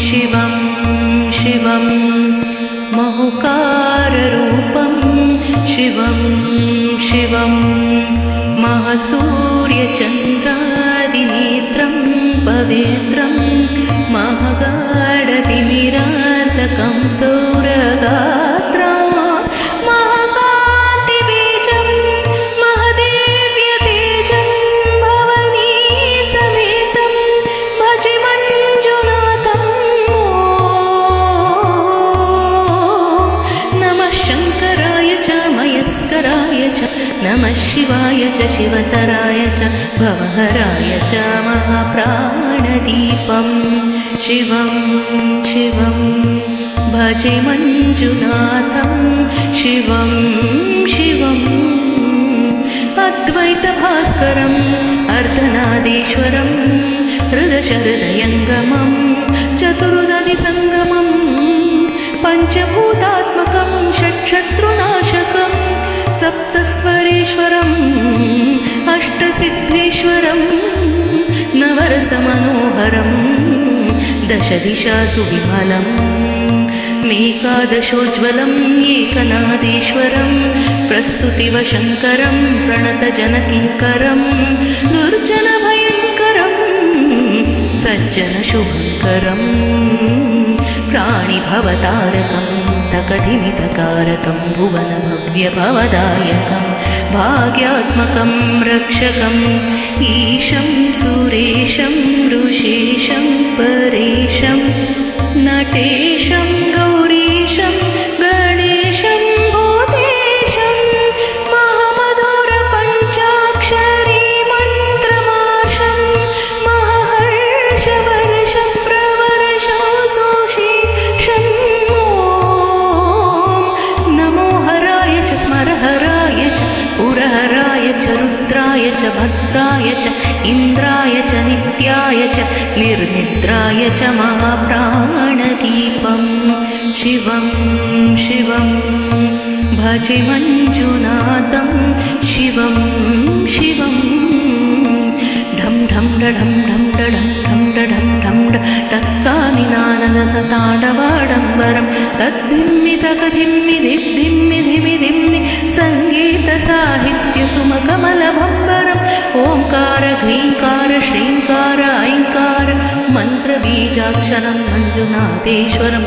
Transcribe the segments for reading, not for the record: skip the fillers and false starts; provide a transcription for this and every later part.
शिवं शिवं महुकाररूपं शिवं शिवं महसूर्यचन्द्रादिनेत्रं पवित्रं महगाढतिमिरान्तकं सौरगात्रं महाकान्तिबीजं महदेव्यतेजं भवनी समेतं भजे मञ्जुनाथं नमः शङ्कराय च मयस्कराय च नमः शिवाय च शिवतराय च भवहराय च महाप्राणदीपं शिवं शिवं भजे मञ्जुनाथं शिवं शिवम् अद्वैतभास्करम् अर्धनादीश्वरं हृदशहृदयङ्गमं चतुर्दधिसङ्गमं पञ्चभूतात्मकं षट्शत्रुनाशकं सप्तस्वरेश्वरम् अष्टसिद्धेश्वरं नवरसमनोहरं दशदिशासु विमलं मेकादशोज्ज्वलम् एकनादेश्वरं प्रस्तुतिवशङ्करं प्रणतजनकिङ्करं दुर्जनभयङ्करं सज्जनशुभङ्करं प्राणिभवतारकं तकधिमितकारकं भुवनभव्यभवदायकं भाग्यात्मकं रक्षकम् ईशं सुरेशं ऋषेशं परेशं नटेशं गौरीशं गणेशं भूतेशं महामधुरपञ्चाक्षरी मन्त्रमार्षं महर्षवर्षं प्रवर्षासुशीर्षं नमो हराय च स्मरहराय च पुरहराय च रुद्राय च भद्राय च इन्द्राय च नित्याय च निर्निद्राय च महाप्राणदीपं शिवं शिवं भजे मञ्जुनाथं शिवं शिवं ढं ढं डढं ढं डढं ढं डढं ढं टक्कानि नानदताडवाडम्बरं तद्धिम्मि तकधिम्मि दिग्धिम्मि धिमि धिम्मि सङ्गीतसाहित्यसुमकमलभम्बरम् ओङ्कार ह्रीङ्कार श्रीङ्कार ऐङ्कार मन्त्रबीजाक्षरं मञ्जुनाथेश्वरं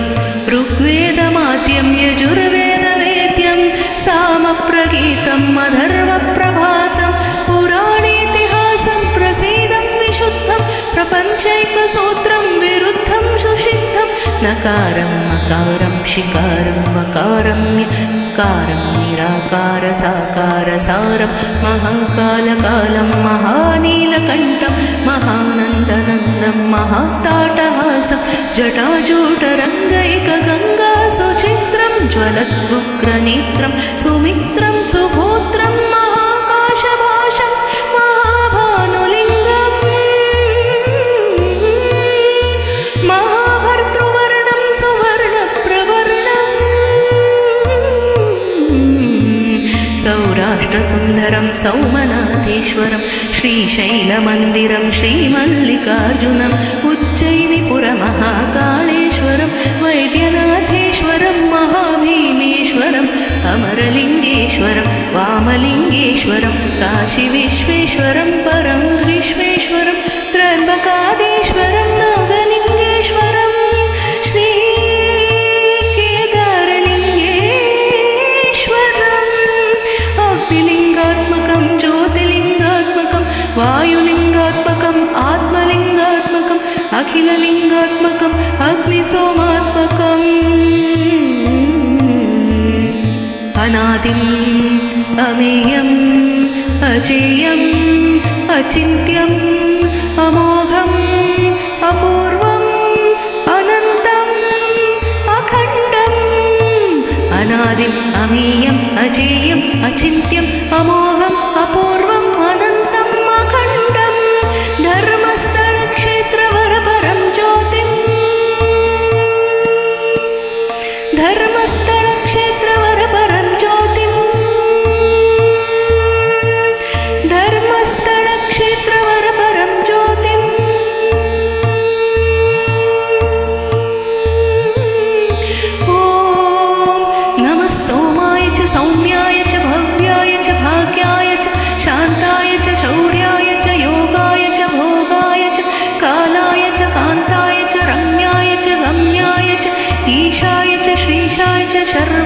ऋग्वेदमाद्यं यजुर्वेदवेद्यं सामप्रगीतम् अधर्वप्रभातं पुराणेतिहासं प्रसीदं विशुद्धं प्रपञ्चैकसूत्रं विरुद्धं सुसिद्धं नकारं मकारं शिकारं वकारं कारं निराकार साकार सारं महाकालकालं महानीलकण्ठं महानन्दनन्दं महाताटहासं जटाजूटरङ्गैकगङ्गासुचित्रं ज्वलद्वुग्रनेत्रं सुमित्रं सुभूत्रं महाकाशभाषं महाभानुलिङ्गं महाभर्तृवर्णं सुवर्णप्रवर्णं सौराष्ट्रसुन्दरं सौमनाथेश्वरं श्रीशैलमन्दिरं श्रीमल्लिकार्जुनम् उज्जयिनिपुरमहाकाळेश्वरं वैद्यनाथेश्वरं महाभीमेश्वरम् अमरलिङ्गेश्वरं वामलिङ्गेश्वरं काशीविश्वेश्वरं परं ग्रीष्मेश्वरं त्र्यम्बकादेश्वरं नागलिङ्गेश्वरं श्रीकेदारलिङ्गेश्वरम् अग्निलिङ्गात्मकं ज्योतिलिङ्गात्मकं वायुलिङ्गात्मकम् आत्मलिङ्गात्मकम् अखिललिङ्गात्मकम् अग्निसोमात्मकम् अनादिम् अमेयम् अजेयम् अचिन्त्यम् अमोघम् अपूर्वम् अनन्तम् अखण्डम् अनादिम् अमेयम् अजेयम् अचिन्त्यम् अमोघम् अपूर्वम् अनन्तम् अखण्डम् धर्मस्थलक्षेत्रवरपरं ज्योतिम् धर्मस्थलक्षेत्रवरपरं ज्योतिम् धर्मस्थलक्षेत्रवरपरं ज्योतिम् शर्व